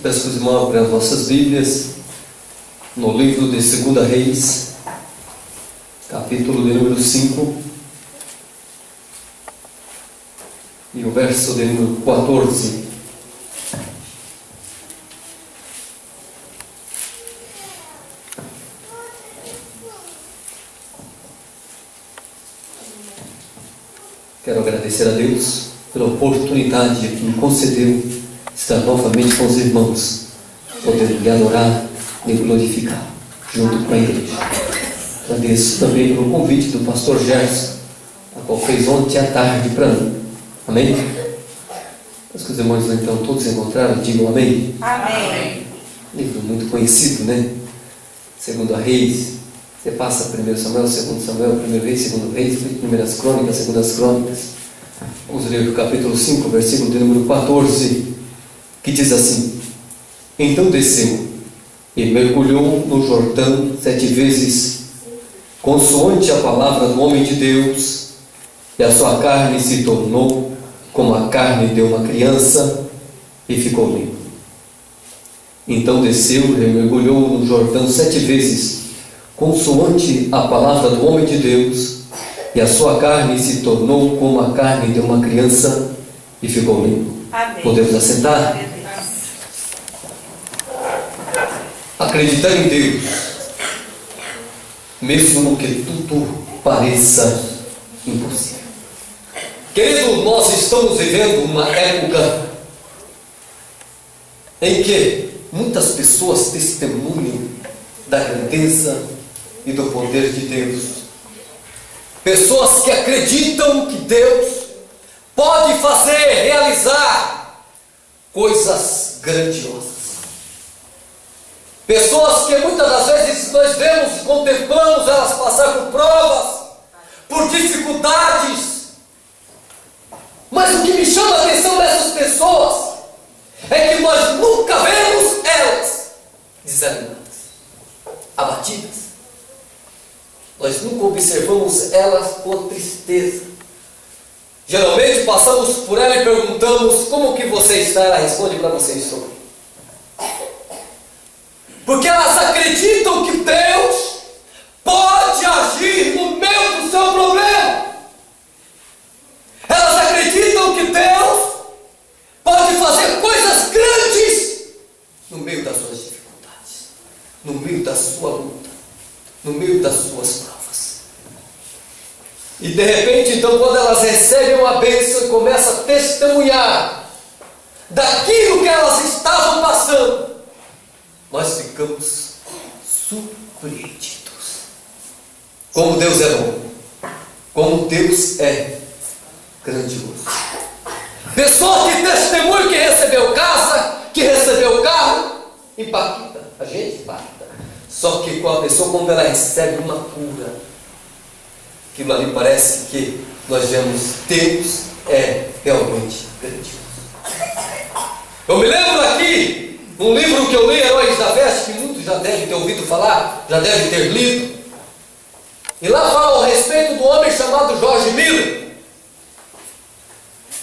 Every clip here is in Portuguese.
Peço que os irmãos abram as vossas Bíblias no livro de 2 Reis, capítulo de número 5 e o verso de número 14. Quero agradecer a Deus pela oportunidade que me concedeu estar novamente com os irmãos, podendo lhe adorar e glorificar junto com a igreja. Agradeço também pelo convite do pastor Gerson, a qual fez ontem à tarde para mim. Amém? Os que os irmãos então todos encontraram, digam amém. Amém. Livro muito conhecido, né? 2 Reis. Você passa 1 Samuel, 2 Samuel, 1 Reis, 2 Reis, 1 Crônicas, 2 Crônicas. Vamos ler o capítulo 5, versículo de número 14, que diz assim: Então desceu e mergulhou no Jordão 7 vezes, consoante a palavra do homem de Deus, e a sua carne se tornou como a carne de uma criança, e ficou limpo. Então desceu e mergulhou no Jordão 7 vezes, consoante a palavra do homem de Deus, e a sua carne se tornou como a carne de uma criança, e ficou limpo. Amém. Podemos assentar? Acreditar em Deus, mesmo que tudo pareça impossível. Querido, nós estamos vivendo uma época em que muitas pessoas testemunham da grandeza e do poder de Deus. Pessoas que acreditam que Deus pode fazer, realizar coisas grandiosas. Pessoas que muitas das vezes nós vemos e contemplamos elas passar por provas, por dificuldades. Mas o que me chama a atenção dessas pessoas é que nós nunca vemos elas desanimadas, abatidas. Nós nunca observamos elas com tristeza. Geralmente passamos por ela e perguntamos: como que você está? Ela responde para você: estou bem. Porque elas acreditam que Deus pode agir no meio do seu problema. Elas acreditam que Deus pode fazer coisas grandes no meio das suas dificuldades, no meio da sua luta, no meio das suas provas. E de repente, então, quando elas recebem uma bênção e começam a testemunhar daquilo que elas estavam passando, nós ficamos surpreendidos. Como Deus é bom, como Deus é grandioso. Pessoa que testemunha que recebeu casa, que recebeu carro, impacta, a gente impacta. Só que com a pessoa, quando ela recebe uma cura, aquilo ali parece que nós vemos Deus é realmente grandioso. Eu me lembro aqui um livro que eu li, Heróis da Fé, que muitos já devem ter ouvido falar, já devem ter lido. E lá fala a respeito do homem chamado George Miller.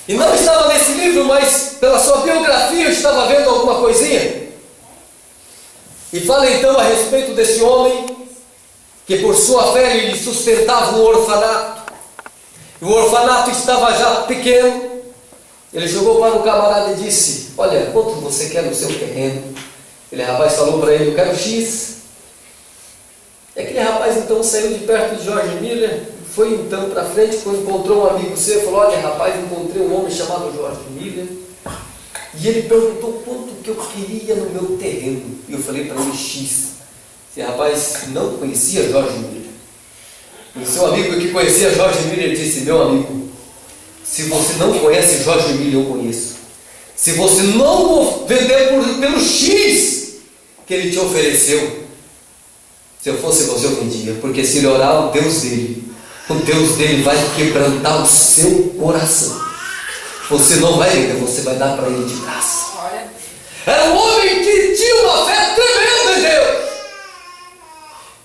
E não estava nesse livro, mas pela sua biografia eu estava vendo alguma coisinha. E fala então a respeito desse homem que por sua fé ele sustentava um orfanato. E o orfanato estava já pequeno. Ele chegou para um camarada e disse: olha, quanto você quer no seu terreno? Aquele rapaz falou para ele: eu quero X. E aquele rapaz então saiu de perto de George Miller, foi então para frente, quando encontrou um amigo seu, falou: olha rapaz, encontrei um homem chamado George Miller, e ele perguntou quanto que eu queria no meu terreno. E eu falei para ele: X. Esse rapaz não conhecia George Miller. O seu amigo que conhecia George Miller disse: meu amigo, se você não conhece George Miller, eu conheço. Se você não vender pelo X que ele te ofereceu, se eu fosse você, eu vendia. Porque se ele orar o Deus dele vai quebrantar o seu coração. Você não vai vender, você vai dar para ele de graça. Era um homem que tinha uma fé tremenda em Deus.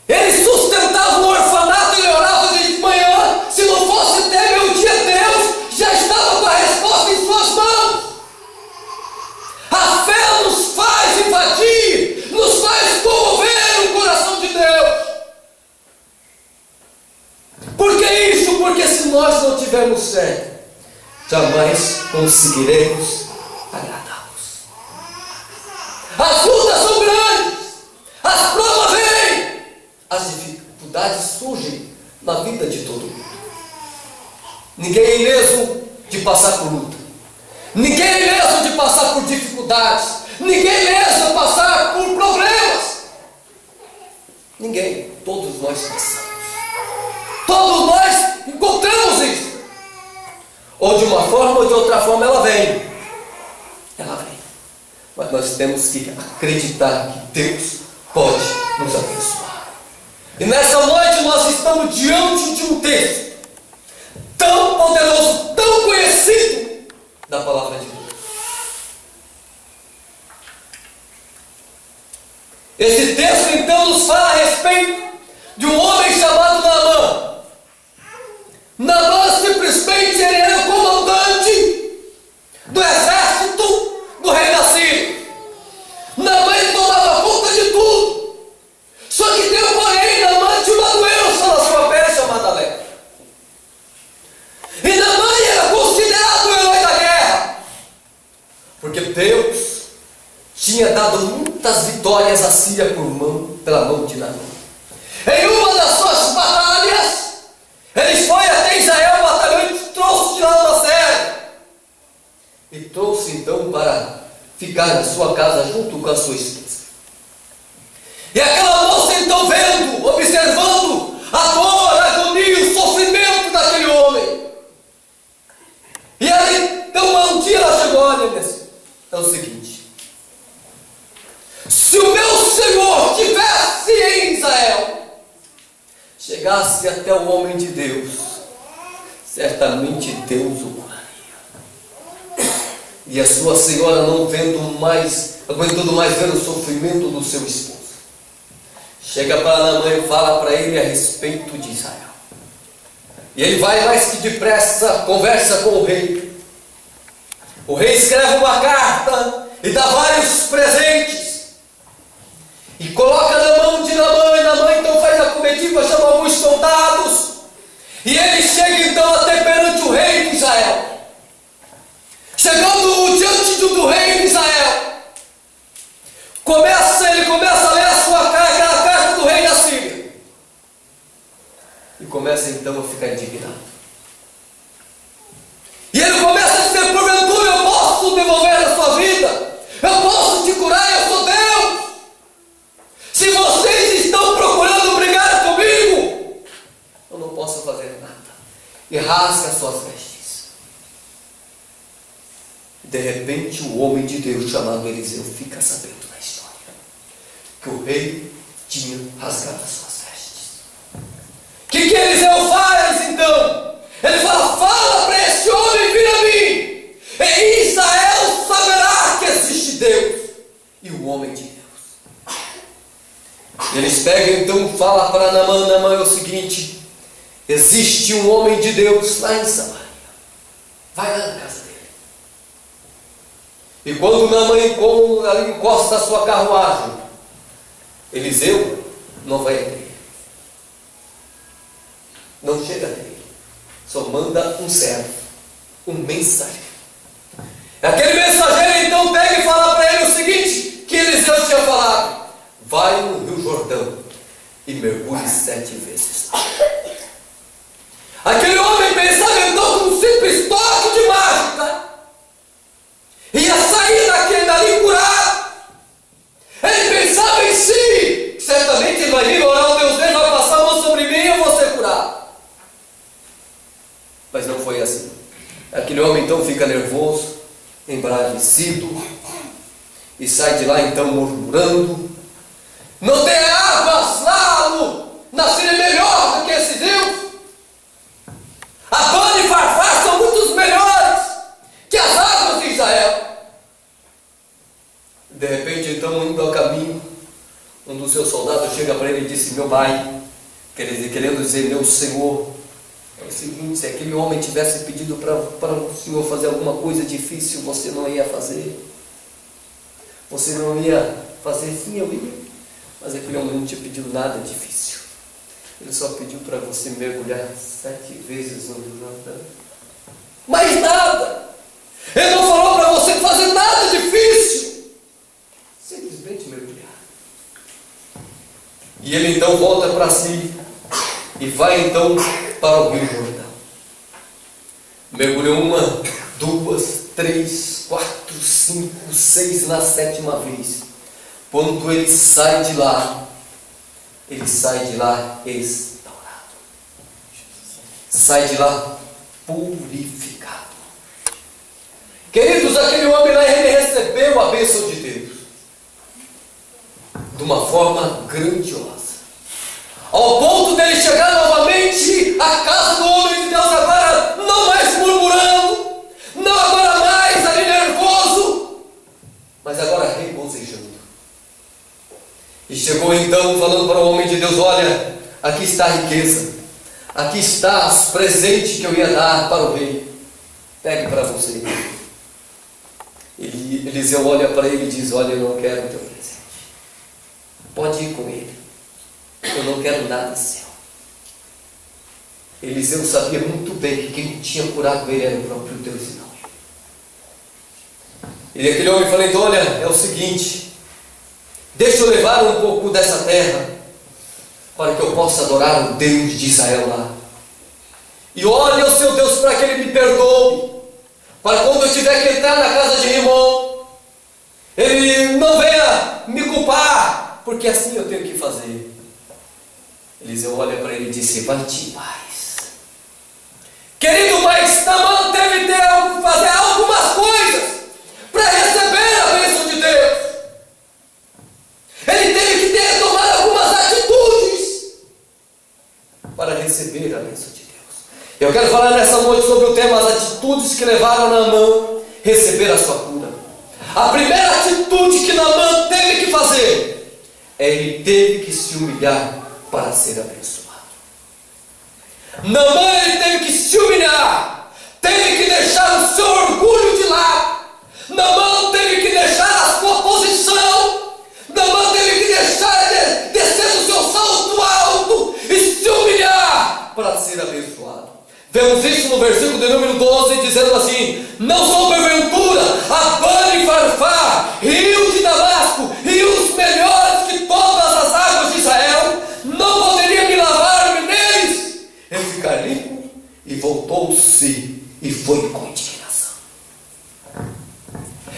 Ele sustentava um orfanato, ele orava de manhã: se não fosse até meu dia Deus, Porque se nós não tivermos fé, jamais conseguiremos agradá-los. As lutas são grandes, as provas vêm, as dificuldades surgem na vida de todo mundo. Ninguém é ileso de passar por luta. Ninguém é ileso de passar por dificuldades. Ninguém é ileso de passar por problemas. Ninguém. Todos nós passamos. Todos nós encontramos isso. Ou de uma forma ou de outra forma ela vem. Ela vem. Mas nós temos que acreditar que Deus pode nos abençoar. E nessa noite nós estamos diante de um texto tão poderoso, tão conhecido da palavra de Deus. Esse texto então nos fala a respeito de um homem chamado Naamã. Naamã simplesmente ele era comandante do exército do rei da Síria. Naamã ele tomava conta de tudo. Só que Deus, porém, Naamã tinha uma doença na sua pele chamada lepra. E Naamã era considerado o herói da guerra, porque Deus tinha dado muitas vitórias à Síria pela mão de Naamã. Em uma das suas batalhas, ele foi até Israel, batalhou e trouxe de lá uma Síria. E trouxe então para ficar na sua casa junto com a sua esposa. E aquela moça então vendo, observando a dor, a agonia, o sofrimento daquele homem. E aí, então um dia ela chegou, olha, é o seguinte: se o meu Senhor estivesse em Israel, chegasse até o homem de Deus, certamente Deus o curaria. E a sua senhora, não aguentando mais ver o sofrimento do seu esposo, chega para Naamã e fala para ele a respeito de Israel. E ele vai mais que depressa, conversa com o rei. O rei escreve uma carta e dá vários presentes. E coloca na mão de Naamã, e Naamã então faz a comitiva, chama alguns soldados. E ele chega então até perante o rei de Israel. Chegando diante do rei de Israel, ele começa a ler aquela carta do rei da Síria. E começa então a ficar indignado. E ele começa a dizer: porventura eu posso devolver a sua vida, eu posso te curar, eu sou Deus. Se vocês estão procurando brigar comigo, eu não posso fazer nada. E rasga suas vestes. De repente o homem de Deus chamado Eliseu fica sabendo da história, que o rei tinha rasgado as suas vestes. O que Eliseu faz então? Ele fala: fala para esse homem vir a mim, e Israel saberá que existe Deus e o homem de Deus. Eles pegam então e falam para Naamã: Naamã, é o seguinte, existe um homem de Deus lá em Samaria, vai lá na casa dele. E quando Naamã ali encosta a sua carruagem, Eliseu não vai até ele, não chega até ele, só manda um servo, um mensageiro. Aquele mensageiro então pega e fala para ele o seguinte, que Eliseu tinha falado: vai no Rio Jordão e mergulhe 7 vezes. Aquele homem pensava então com um simples toque de mágica ia sair dali curado. Ele pensava em si: certamente ele vai vir orar ao Deus dele, vai passar a mão sobre mim e eu vou ser curado. Mas não foi assim. Aquele homem então fica nervoso, embravecido, e sai de lá então murmurando: não tem águas lá na Síria melhor do que esse Deus? Abana e Farfar são muitos melhores que as águas de Israel. De repente então, indo ao caminho, um dos seus soldados chega para ele e disse: meu pai, querendo dizer meu senhor, é o seguinte, se aquele homem tivesse pedido para o senhor fazer alguma coisa difícil, você não ia fazer? Você não ia fazer? Sim, eu ia. Mas aquele homem não tinha pedido nada difícil. Ele só pediu para você mergulhar 7 vezes no Rio Jordão. Mais nada. Ele não falou para você fazer nada difícil. Simplesmente mergulhar. E ele então volta para si e vai então para o Rio Jordão. Mergulhou 1, 2, 3, 4, 5, 6 na 7ª vez. Quando ele sai de lá restaurado. Sai de lá purificado. Queridos, aquele homem lá, ele recebeu a bênção de Deus de uma forma grandiosa, ao ponto dele chegar novamente à casa do homem de Deus, agora não mais murmurando, não agora mais ali nervoso, mas agora regozijando. E chegou então falando para o homem de Deus: olha, aqui está a riqueza, aqui está os presentes que eu ia dar para o rei, pegue para você. Eliseu olha para ele e diz: olha, eu não quero o teu presente, pode ir com ele, eu não quero nada seu. Eliseu sabia muito bem que quem tinha curado ele era o próprio Deus e não ele. E aquele homem falou: então, olha, é o seguinte, deixa eu levar um pouco dessa terra para que eu possa adorar o Deus de Israel lá. E olha o seu Deus para que ele me perdoe, para quando eu tiver que entrar na casa de Rimon, ele não venha me culpar, porque assim eu tenho que fazer. Eliseu olha para ele e disse: vai-te em paz. Querido, mas Naamã teve que fazer algumas coisas para receber a bênção de Deus. Ele teve que ter tomado algumas atitudes para receber a bênção de Deus. Eu quero falar nessa noite sobre o tema: as atitudes que levaram Naamã a receber a sua cura. A primeira atitude que Naamã teve que fazer ele teve que se humilhar para ser abençoado. Naamã, ele teve que se humilhar, teve que deixar o seu orgulho de lado. Naamã teve que deixar a sua posição. Naamã teve que deixar descer do seu salto alto e se humilhar para ser abençoado. Vemos isso no versículo de número 12, dizendo assim: não sou porventura Abana e Farfar, rios de Damasco, rios melhores que todas as águas de Israel? Não poderia me lavar-me neles? Ele ficar limpo, e voltou-se e foi com indignação.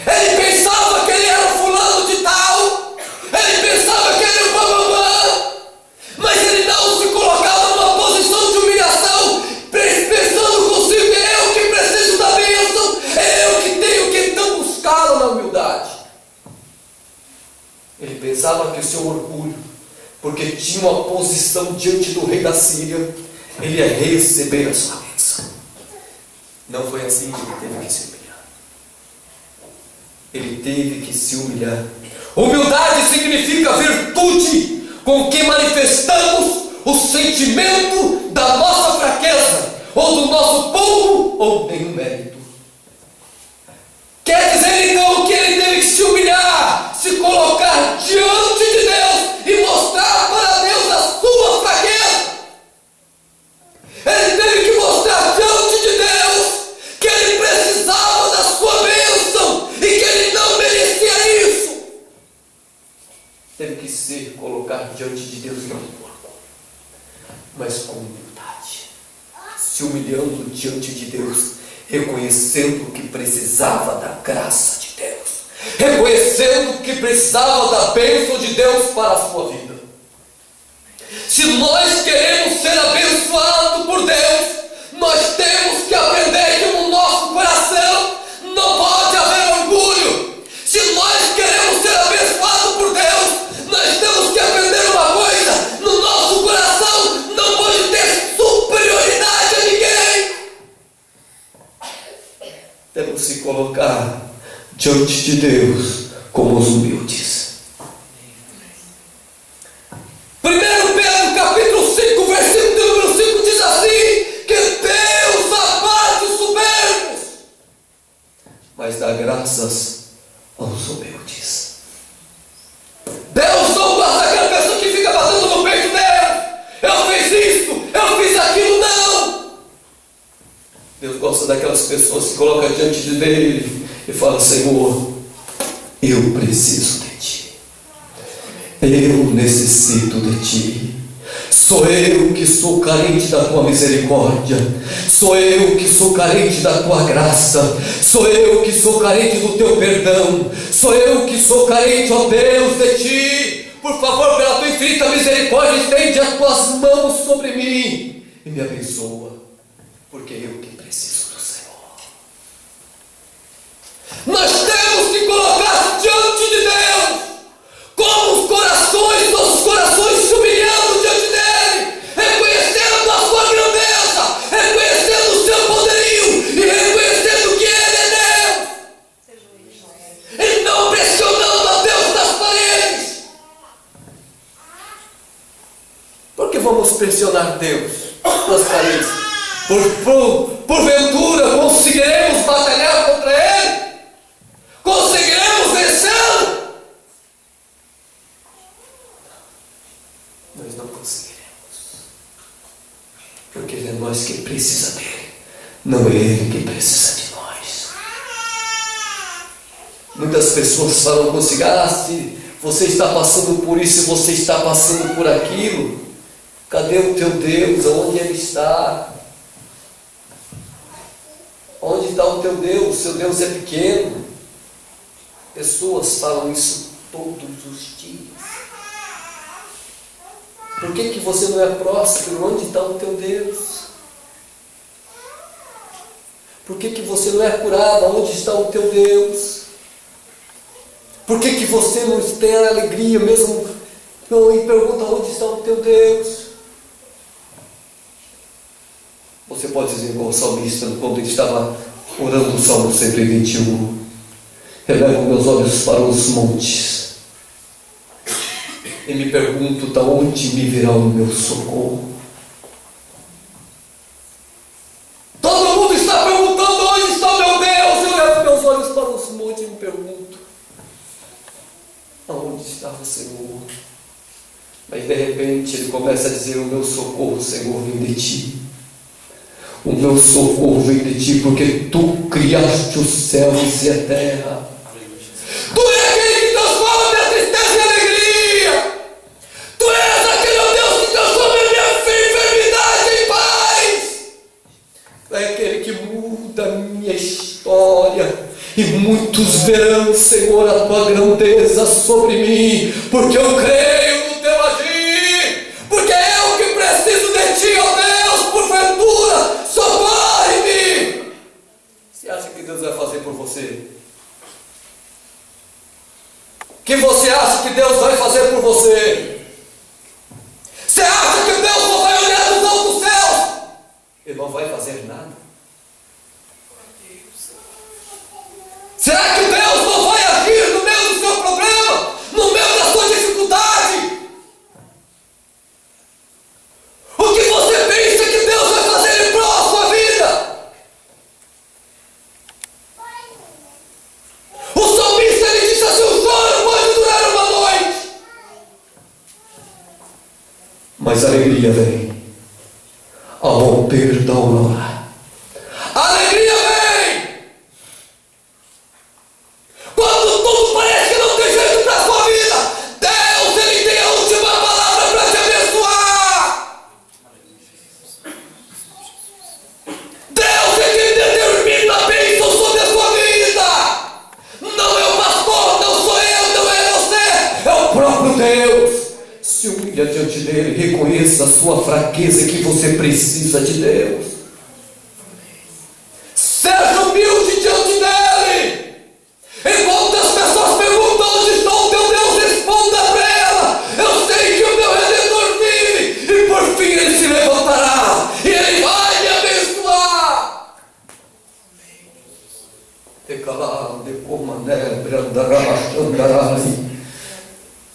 Ele pensava que ele era o fulano de tal, ele pensava que ele era o bambambam, mas ele não se colocava numa posição de humilhação, pensando consigo: é eu que preciso da bênção, é eu que tenho que então buscá-lo na humildade. Ele pensava que o seu orgulho, porque tinha uma posição diante do rei da Síria, ele ia receber a sua bênção. Não foi assim que ele teve que se humilhar. Ele teve que se humilhar. Humildade significa virtude com que manifestamos o sentimento da nossa fraqueza, ou do nosso pouco ou nenhum mérito. Quer dizer então que ele teve que se humilhar, se colocar diante de Deus e mostrar para Deus a sua fraqueza. Ele teve que mostrar diante de Deus que ele precisava da sua bênção e que ele não merecia isso. Teve que se colocar diante de Deus não porco, mas com humildade, se humilhando diante de Deus, reconhecendo que precisava da graça de Deus, reconhecendo que precisava da bênção de Deus para a sua vida. Se nós queremos ser abençoados por Deus, nós temos que aprender que no nosso coração não pode haver orgulho. Se nós queremos ser abençoados por Deus, nós temos que aprender uma coisa: no nosso coração não pode ter superioridade a ninguém. Temos que se colocar diante de Deus como os humildes. 1 Pedro capítulo 5, versículo de número 5 diz assim: que Deus abate os soberbos, mas dá graças aos humildes. Deus não gosta daquela pessoa que fica batendo no peito dela: eu fiz Deus gosta daquelas pessoas que se colocam diante dele e falam: Senhor, eu preciso de Ti. Eu necessito de Ti. Sou eu que sou carente da Tua misericórdia. Sou eu que sou carente da Tua graça. Sou eu que sou carente do Teu perdão. Sou eu que sou carente, ó Deus, de Ti. Por favor, pela Tua infinita misericórdia, estende as Tuas mãos sobre mim e me abençoa, porque eu que preciso do Senhor. Nós temos que colocar diante de Deus como os corações, nossos corações se humilhando diante dele, reconhecendo a sua grandeza, reconhecendo o seu poderio e reconhecendo que ele é Deus, e não pressionando a Deus nas paredes. Por que vamos pressionar Deus nas paredes? Porventura conseguiremos batalhar contra ele? Conseguiremos vencê-lo? Nós não conseguiremos, porque é nós que precisa dele, não é ele que precisa de nós. Muitas pessoas falam consigo: se você está passando por isso, se você está passando por aquilo, cadê o teu Deus? Onde ele está? Onde está o teu Deus? Seu Deus é pequeno. Pessoas falam isso todos os dias. Por que você não é próspero? Onde está o teu Deus? Por que você não é curado? Onde está o teu Deus? Por que você não tem alegria mesmo? E pergunta: onde está o teu Deus? Você pode dizer igual o salmista, quando ele estava orando o Salmo 121. Elevo meus olhos para os montes e me pergunto: de onde me virá o meu socorro? Todo mundo está perguntando: onde está o meu Deus? Eu levo meus olhos para os montes e me pergunto: aonde está o Senhor? Mas de repente ele começa a dizer: o meu socorro, Senhor, vem de Ti. O meu socorro vem de Ti, porque Tu criaste os céus e a terra. Tu és aquele que transforma minha tristeza em alegria. Tu és aquele, ó Deus, que transforma minha enfermidade em paz. Tu és aquele que muda a minha história. E muitos verão, Senhor, a Tua grandeza sobre mim, porque eu creio no Teu agir, porque eu que preciso de Ti, ó Deus, porventura, socorre-me. Você acha que Deus vai fazer por você? O que você acha que Deus vai fazer por você? Você acha que Deus não vai olhar dos altos céus? Ele não vai fazer nada. Será que Deus não vai agir no meio do seu problema? No meio da sua dificuldade? O que você pensa que Deus vai fazer em prol da sua vida? O salmista, ele disse assim: o choro pode durar uma noite, mas a alegria vem ao romper da aurora. A alegria vem quando tudo parece que não tem jeito para a sua vida. Deus, ele tem a última palavra para te abençoar. Deus é quem determina a bênção sobre a sua vida. Não é o pastor, não sou eu, não é você, é o próprio Deus. Se humilha diante dele, reconheça a sua fraqueza, que você precisa de Deus. Seja humilde diante dele. Enquanto as pessoas perguntam: onde está o teu Deus? Responda para ela: eu sei que o meu Redentor vive, e por fim ele se levantará e ele vai me abençoar.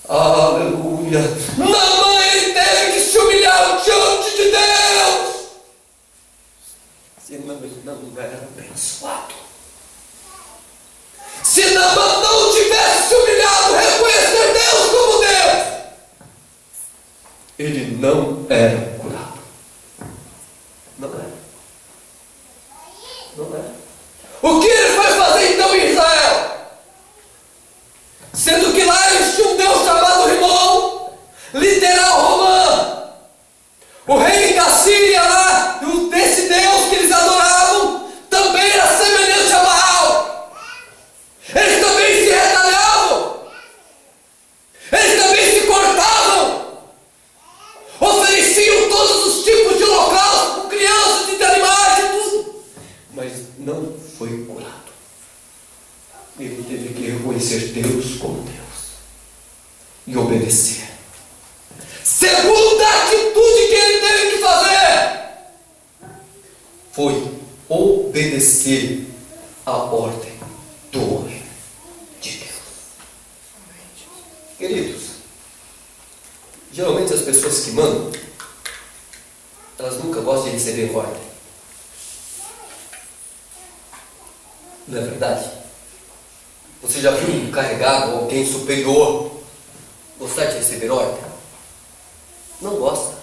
Aleluia. Namã, ele teve que se humilhar diante de Deus, senão ele não era abençoado. Se Namã não tivesse se humilhado, reconhecer Deus como Deus, ele não era curado. Não era. Não é. O que ele foi fazer então em Israel? Sendo que lá eles tinham um Deus chamado Rimon, literal romano. O rei da Síria lá, desse Deus que eles adoravam, também era semelhante a Baal. Eles também se retalhavam. Eles também se cortavam. Ofereciam todos os tipos de holocaustos com crianças e de animais e tudo. Mas não foi curado. Ele teve que reconhecer Deus como Deus e obedecer. Segunda atitude que ele teve que fazer foi obedecer a ordem do homem de Deus. Queridos, geralmente as pessoas que mandam, elas nunca gostam de receber ordem. Não é verdade? Você já viu um carregado ou alguém superior gostar de receber ordem? Não gosta.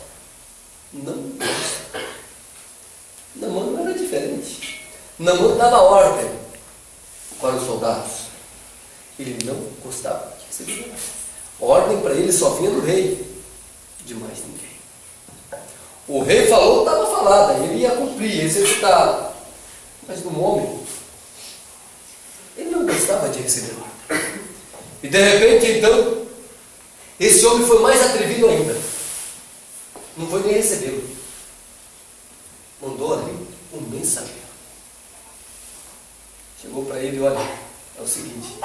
Não gosta. Naamã era diferente. Naamã dava ordem para os soldados. Ele não gostava de receber ordem. Ordem para ele só vinha do rei. De mais ninguém. O rei falou, estava falada. Ele ia cumprir, executar. Mas no homem, ele não gostava de receber ordem. E de repente, então, esse homem foi mais atrevido ainda. Não foi nem recebê-lo. Mandou ali um mensageiro. Chegou para ele, olha, é o seguinte,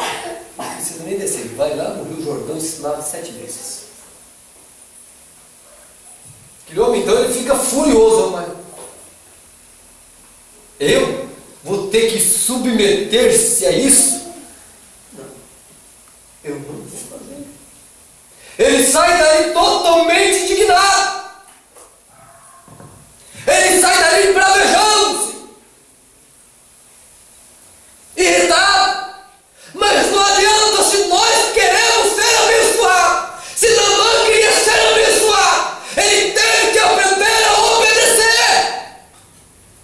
não precisa nem descer, vai lá no Rio Jordão e se lava 7 vezes. Aquele homem então ele fica furioso, mas eu vou ter que submeter-se a isso? Não, eu não vou fazer. Ele sai daí totalmente indignado. Ele sai dali bravejando-se, irritado. Mas não adianta, se nós queremos ser abençoados. Se Naamã queria ser abençoado, ele teve que aprender a obedecer.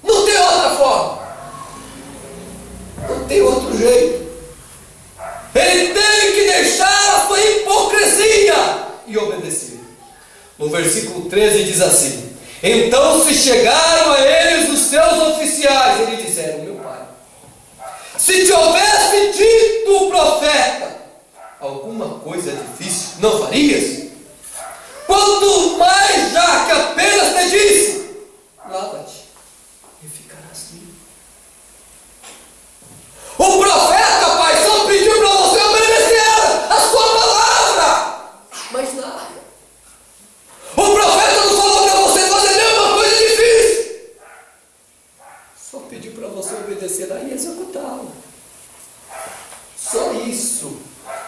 Não tem outra forma. Não tem outro jeito. Ele teve que deixar a sua hipocrisia e obedecer. No versículo 13 diz assim: então se chegaram a eles os seus oficiais, e lhe disseram: meu pai, se te houvesse dito o profeta alguma coisa difícil, não farias? Quanto mais já que apenas te disse: lava-te e ficarás limpo. O profeta, pai, só pediu para você obedecer a sua palavra, mas nada. O profeta não falou para você fazer nenhuma coisa difícil, só pediu para você obedecer e executá-la. Só isso.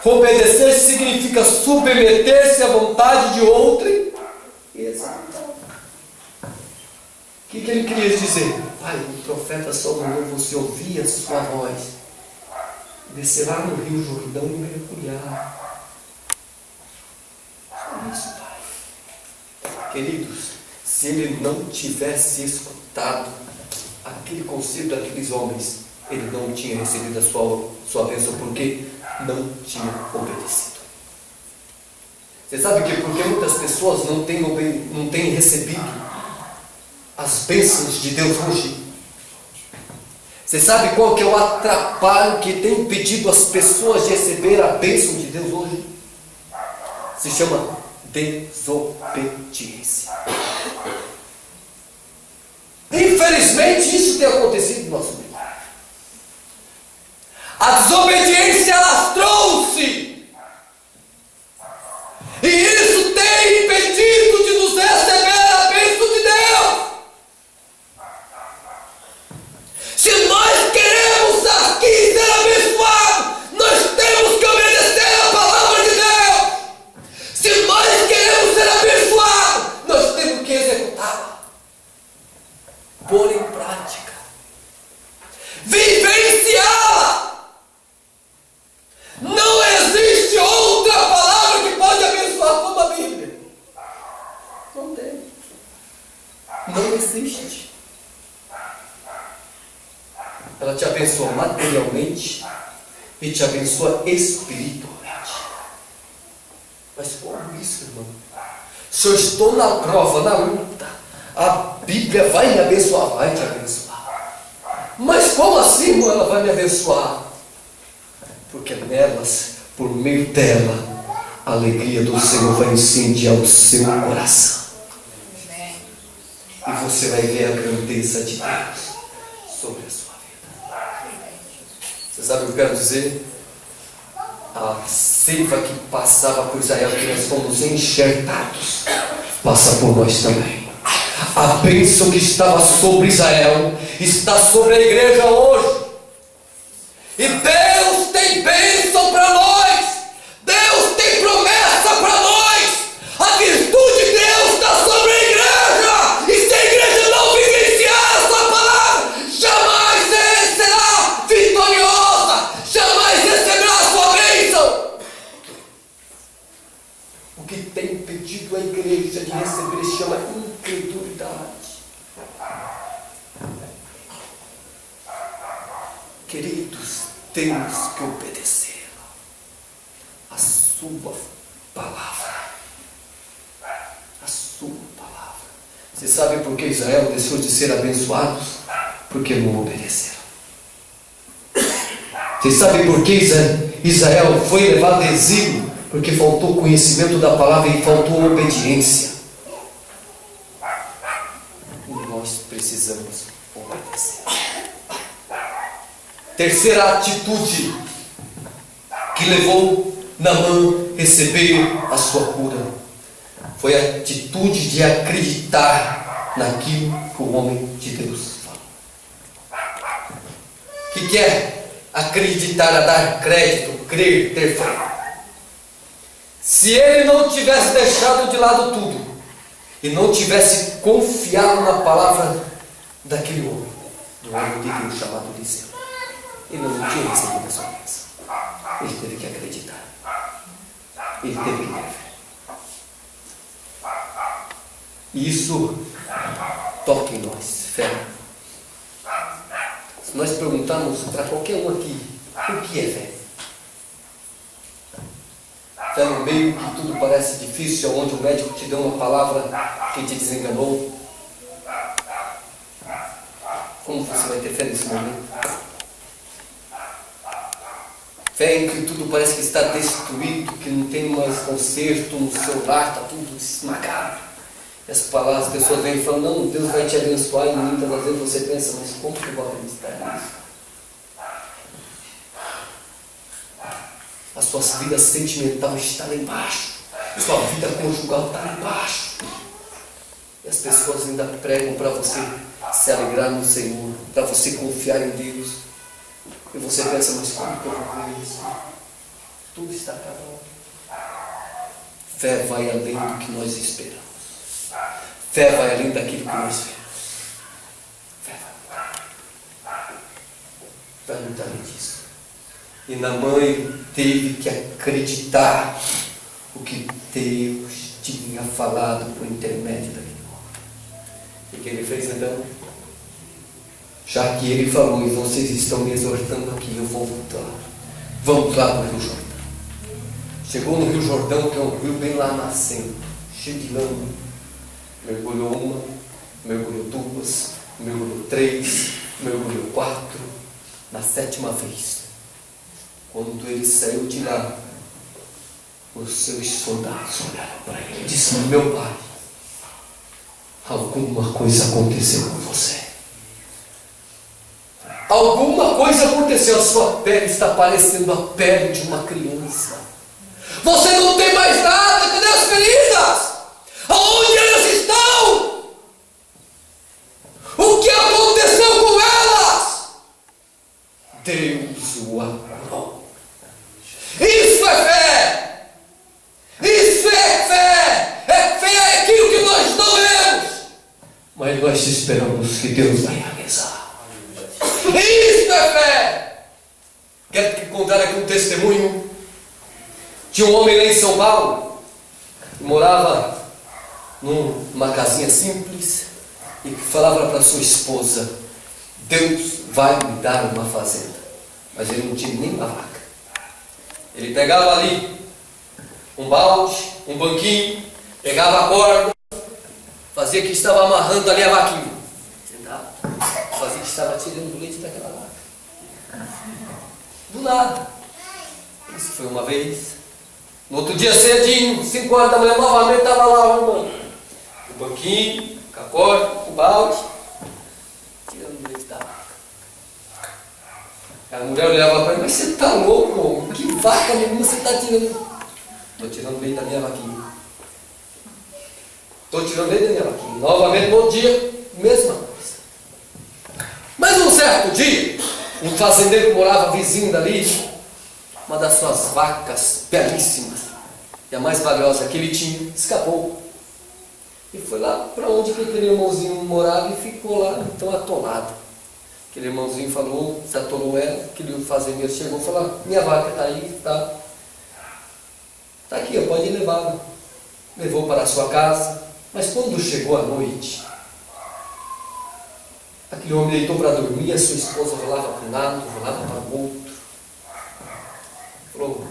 Obedecer significa submeter-se à vontade de outrem e executá-la. O que ele queria dizer? Pai, o profeta só mandou você ouvir a sua voz, descer lá no Rio Jordão e mergulhar. Só isso, pai. Queridos, se ele não tivesse escutado aquele conselho daqueles homens, ele não tinha recebido a sua bênção, porque não tinha obedecido. Você sabe que porque muitas pessoas não têm recebido as bênçãos de Deus hoje? Você sabe qual que é o atrapalho que tem impedido as pessoas de receber a bênção de Deus hoje? Se chama desobediência. Infelizmente isso tem acontecido no nosso meio. A desobediência lastrou-se, e isso tem impedido de nos receber a bênção de Deus. Se nós queremos aqui ser abençoados, nós temos que obedecer a palavra de Deus. Se nós queremos ser abençoados, nós temos que executá-la, pôr em prática. Ela te abençoa materialmente e te abençoa espiritualmente. Mas como isso, irmão? Se eu estou na prova, na luta, a Bíblia vai me abençoar, vai te abençoar. Mas como assim, irmão, ela vai me abençoar? Porque nelas, por meio dela, a alegria do Senhor vai incendiar o seu coração. E você vai ver a grandeza de Deus sobre a sua vida. Você sabe o que eu quero dizer? A seiva que passava por Israel, que nós fomos enxertados, passa por nós também. A bênção que estava sobre Israel está sobre a igreja hoje. E Deus tem bênção para nós. Deus tem promessa para nós. A virtude de Deus está sobre a igreja. E se a igreja não vivenciar essa palavra, jamais será vitoriosa. Jamais receberá a sua bênção. O que tem impedido a igreja de receber se chama incredulidade. Queridos, temos que obedecer a sua palavra. A sua palavra. Você sabe por que Israel deixou de ser abençoado? Porque não obedeceram. Você sabe por que Israel foi levado ao exílio? Porque faltou conhecimento da palavra e faltou obediência. E nós precisamos obedecer. Terceira atitude que levou Naamã a receber a sua cura foi a atitude de acreditar naquilo que o homem de Deus falou. O que é acreditar? A dar crédito, crer, ter fé. Se ele não tivesse deixado de lado tudo e não tivesse confiado na palavra daquele homem, do homem de Deus chamado Eliseu, ele não tinha recebido a sua bênção. Ele teve que acreditar. Ele teve que ter fé. E isso toca em nós, fé. Se nós perguntarmos para qualquer um aqui, o que é fé? Fé no meio que tudo parece difícil, onde o médico te deu uma palavra que te desenganou. Como você vai ter fé nesse momento? Fé em que tudo parece que está destruído, que não tem mais conserto no seu lar, está tudo esmagado. E as palavras, as pessoas vêm e falam, não, Deus vai te abençoar, e muitas das vezes você pensa, mas como que eu vou acreditar nisso? A sua vida sentimental está lá embaixo, a sua vida conjugal está lá embaixo. E as pessoas ainda pregam para você se alegrar no Senhor, para você confiar em Deus. E você pensa, mas como que eu vou ver isso? Tudo está acabado. Fé vai além do que nós esperamos. Fé vai além daquilo que nós vemos. Fé vai muito além disso. E Naamã teve que acreditar o que Deus tinha falado por intermédio daquele homem. E o que ele fez então? Já que ele falou, e vocês estão me exortando aqui, eu vou voltar. Vamos lá para o Rio Jordão. Chegou no Rio Jordão, que é um rio bem lá nascendo, cheio de lama. Mergulhou uma, mergulhou duas, mergulhou três, mergulhou quatro. Na sétima vez, quando ele saiu de lá, os seus soldados olharam para ele e disseram, meu pai, alguma coisa aconteceu com você. Alguma coisa aconteceu, a sua pele está parecendo a pele de uma criança. Você não tem mais nada, cadê as feridas? Aonde elas estão? O que aconteceu com elas? Deus o amou. Isso é fé! Isso é fé! É fé é aquilo que nós não vemos, mas nós esperamos que Deus vai realizar. Isso é fé! Quero contar aqui um testemunho de um homem lá em São Paulo que morava numa casinha simples e que falava para sua esposa, Deus vai me dar uma fazenda. Mas ele não tinha nem uma vaca. Ele pegava ali um balde, um banquinho, pegava a corda, fazia que estava amarrando ali a vaquinha. Fazia que estava tirando o leite daquela vaca. Do nada. Isso foi uma vez. No outro dia cedinho, 5 horas da manhã, novamente estava lá arrumando o banquinho, com a corda, com o balde, tirando o leite da vaca. A mulher olhava para ele: mas você está louco, homem? Que vaca nenhuma você está tirando? Estou tirando leite da minha vaquinha. Estou tirando leite da minha vaquinha. Novamente no outro dia, mesma coisa. Mas um certo dia, um fazendeiro que morava vizinho dali, uma das suas vacas belíssimas e a mais valiosa que ele tinha, escapou. E foi lá para onde que aquele irmãozinho morava e ficou lá, então, atolado. Aquele irmãozinho falou, se atolou ela, aquele fazendeiro chegou e falou: minha vaca está aí, está aqui, pode levá-la. Levou para a sua casa, mas quando chegou a noite, aquele homem deitou para dormir, a sua esposa rolava para um lado, rolava para o outro. Falou: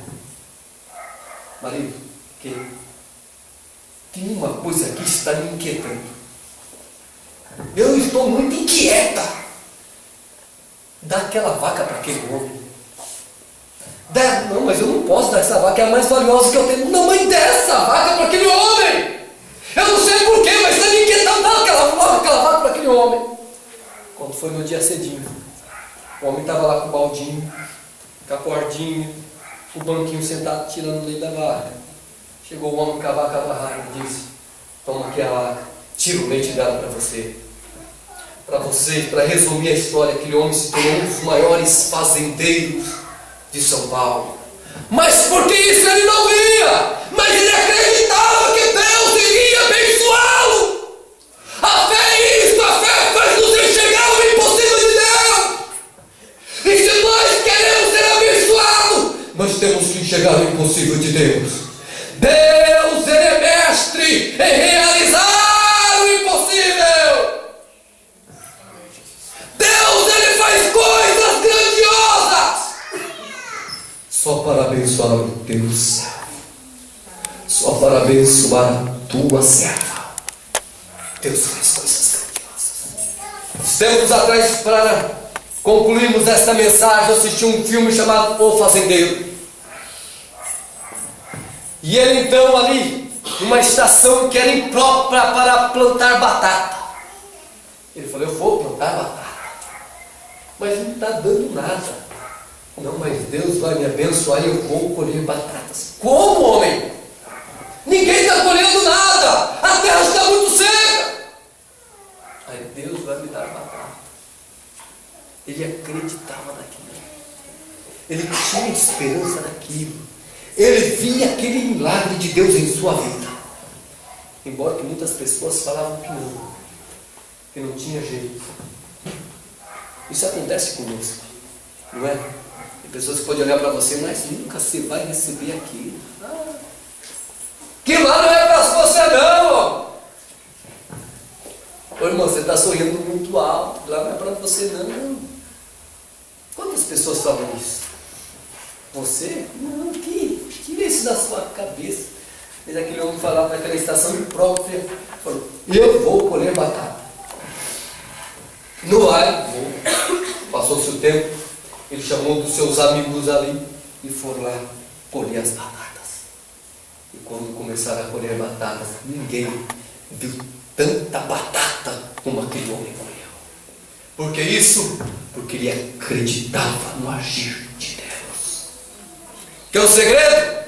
marido, que tem uma coisa que está me inquietando. Eu estou muito inquieta. Dá aquela vaca para aquele homem. Não, mas eu não posso dar essa vaca, é a mais valiosa que eu tenho. Não, mãe, dá essa vaca para aquele homem. Eu não sei porquê, mas está me inquietando. Dá aquela vaca para aquele homem. Quando foi no dia cedinho, o homem estava lá com o baldinho, com a cordinha, o banquinho sentado tirando o leite da vaca. Chegou o homem com a vaca amarrada e disse: toma aqui a vaca, tira o leite dela para você. Para resumir a história, aquele homem se tornou um dos maiores fazendeiros de São Paulo. Mas porque isso ele não via, mas ele acreditava que Deus iria abençoá-lo. A fé é isso, a fé faz-nos enxergar o impossível de Deus. E se nós queremos ser abençoados, nós temos que enxergar o impossível de Deus. Deus, ele é mestre em realizar o impossível. Deus, ele faz coisas grandiosas só para abençoar o teu servo, só para abençoar a tua serva. Deus faz coisas grandiosas. Tempos atrás, para concluirmos esta mensagem, eu assisti um filme chamado O Fazendeiro. E ele então ali, numa estação que era imprópria para plantar batata. Ele falou: eu vou plantar batata, mas não está dando nada. Não, mas Deus vai me abençoar e eu vou colher batatas. Como, homem? Ninguém está colhendo nada. A terra está muito seca. Aí Deus vai me dar batata. Ele acreditava naquilo. Ele tinha esperança naquilo. Ele via aquele milagre de Deus em sua vida. Embora que muitas pessoas falavam que não tinha jeito. Isso acontece conosco, não é? Tem pessoas que podem olhar para você: mas nunca você vai receber aquilo. Que lá não é para você não. Ô irmão, você está sorrindo muito alto. Lá não é para você não. Quantas pessoas falam isso? Você? Não, tira isso da sua cabeça. Mas aquele homem falava naquela estação imprópria, falou: eu vou colher batata. No ar, passou-se o tempo, ele chamou um dos seus amigos ali e foram lá colher as batatas. E quando começaram a colher batatas, ninguém viu tanta batata como aquele homem colheu. Por que isso? Porque ele acreditava no agir de Deus. Que é o segredo?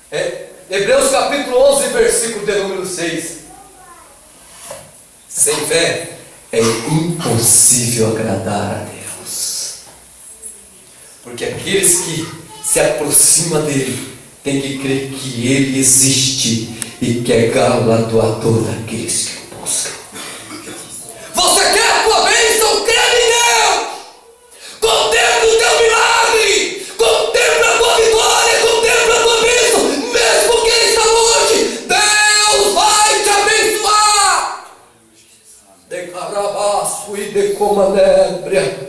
É Hebreus capítulo 11, versículo de número 6. Sem fé é impossível agradar a Deus. Porque aqueles que se aproximam dele têm que crer que ele existe e que é galardoador daqueles que o buscam. Você quer a tua bênção? Crê em Deus! Contempla o teu milagre! Contempla a tua vitória! Contempla a tua bênção! Mesmo que ele está longe, Deus vai te abençoar! De carabaço e de comané. manébria.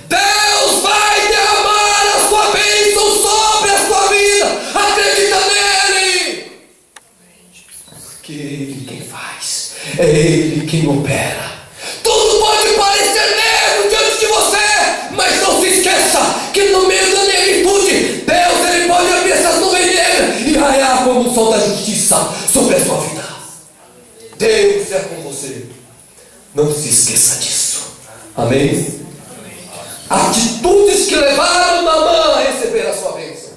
Deus vai derramar a sua bênção sobre a sua vida. Acredita nele. Porque Ele quem faz, é Ele quem opera. Tudo pode parecer negro diante de você, mas não se esqueça que no meio da negritude, Deus Ele pode abrir essas nuvens negras e raiar como o sol da justiça sobre a sua vida. Deus é com você. Não se esqueça disso. Amém? Atitudes que levaram Naamã a receber a sua bênção: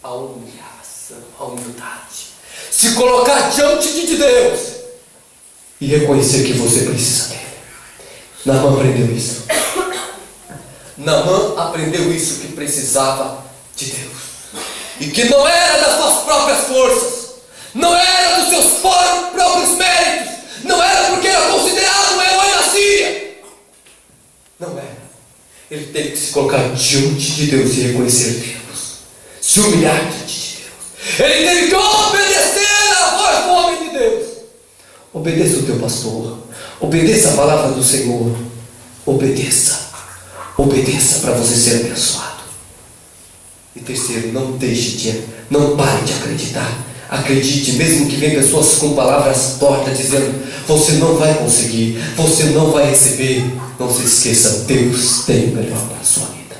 a humilhação, a humildade, se colocar diante de Deus e reconhecer que você precisa dele. Naamã aprendeu isso. Naamã aprendeu isso, que precisava de Deus, e que não era das suas próprias forças, não era dos seus próprios méritos, não era porque era considerado um herói da Síria. Não era. Ele teve que se colocar diante de Deus e reconhecer Deus, se humilhar diante de Deus. Ele teve que obedecer à voz do homem de Deus. Obedeça o teu pastor, obedeça a palavra do Senhor, obedeça para você ser abençoado. E terceiro, não pare de acreditar. Acredite, mesmo que venham pessoas com palavras tortas dizendo: você não vai conseguir, você não vai receber. Não se esqueça, Deus tem o melhor para a sua vida.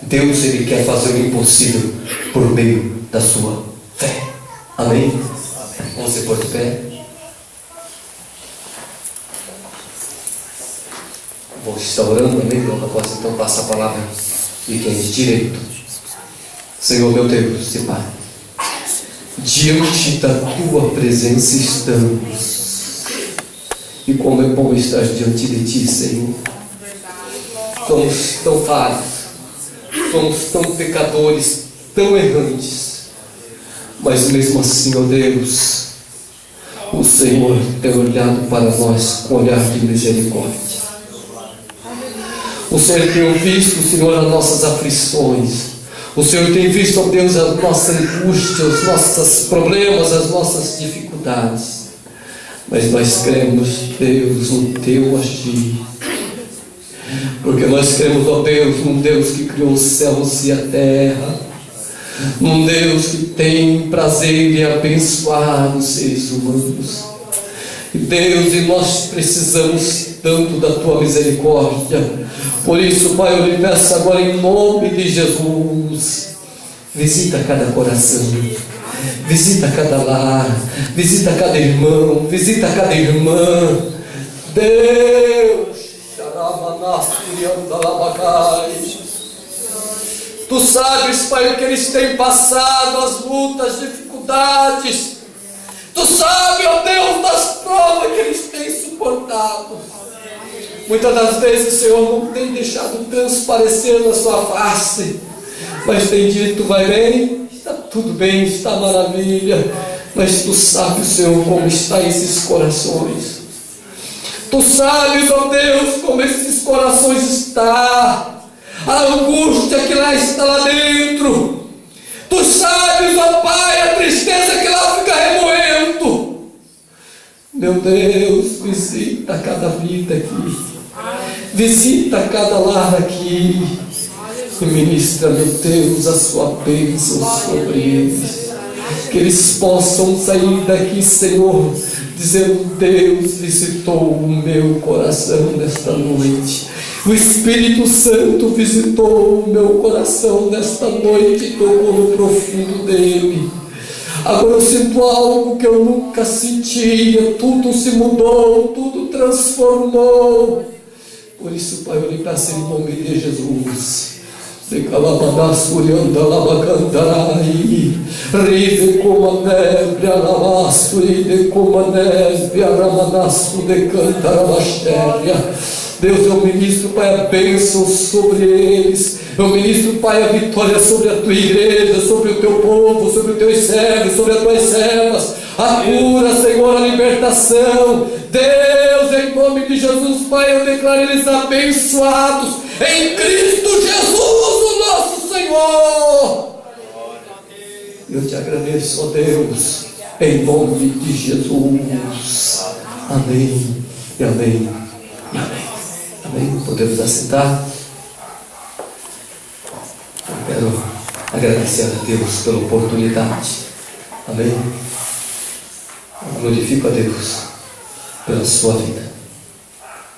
Deus, Ele quer fazer o impossível por meio da sua fé. Amém? Vamos se pôr de pé. Vou estar orando, amém? Eu posso então passar a palavra de quem é de direito. Senhor meu Deus e Pai, diante da Tua presença estamos. E como é bom estar diante de Ti, Senhor. Somos tão falhos, somos tão pecadores, tão errantes, mas mesmo assim, ó Deus, o Senhor tem olhado para nós com olhar de misericórdia. O Senhor tem visto, Senhor, as nossas aflições. O Senhor tem visto, ó Deus, as nossas angústias, os nossos problemas, as nossas dificuldades. Mas nós cremos, Deus, no Teu agir. Porque nós cremos, ó Deus, num Deus que criou os céus e a terra. Num Deus que tem prazer em abençoar os seres humanos. E Deus, e nós precisamos tanto da Tua misericórdia. Por isso, Pai, eu lhe peço agora em nome de Jesus, visita cada coração, visita cada lar, visita cada irmão, visita cada irmã. Deus, Tu sabes, Pai, o que eles têm passado, as lutas, as dificuldades. Tu sabes, ó Deus, das provas que eles têm suportado. Muitas das vezes, Senhor, não tem deixado transparecer na sua face, mas tem dito: vai bem, está tudo bem, está maravilha. Mas Tu sabes, Senhor, como estão esses corações. Tu sabes, ó Deus, como esses corações estão, a angústia que lá está lá dentro. Tu sabes, ó Pai, a tristeza que lá fica remoendo. Meu Deus, visita cada vida aqui, visita cada lar aqui, e ministra, meu Deus, a Sua bênção sobre eles. Que eles possam sair daqui, Senhor, dizendo: Deus visitou o meu coração nesta noite. O Espírito Santo visitou o meu coração nesta noite e tocou no profundo dele. Agora eu sinto algo que eu nunca sentia. Tudo se mudou, tudo transformou. Por isso, Pai, eu lhe peço em nome de Jesus. De calabadasurianda labacantarai, rive como a neve, alabasturi de como a neve, aramanasco de cantarabastéria. Deus, eu ministro, Pai, a bênção sobre eles. Eu ministro, Pai, a vitória sobre a Tua igreja, sobre o Teu povo, sobre os Teus servos, sobre as Tuas servas. A cura, Senhor, a libertação. Deus, em nome de Jesus, Pai, eu declaro eles abençoados em Cristo Jesus, o nosso Senhor. Eu te agradeço, ó Deus, em nome de Jesus. Amém. E amém. E amém. Amém. Podemos assentar. Eu quero agradecer a Deus pela oportunidade. Amém. Eu glorifico a Deus pela sua vida.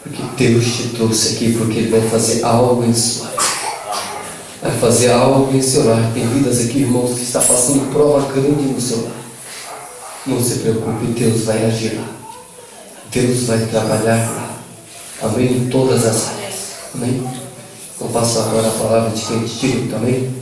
Porque Deus te trouxe aqui, porque Ele vai fazer algo em sua vida. Vai fazer algo em seu lar. Tem vidas aqui, irmãos, que está passando prova grande no seu lar. Não se preocupe, Deus vai agir lá. Deus vai trabalhar lá. Amém? Em todas as áreas. Amém? Eu passo agora a palavra de quem tiro também.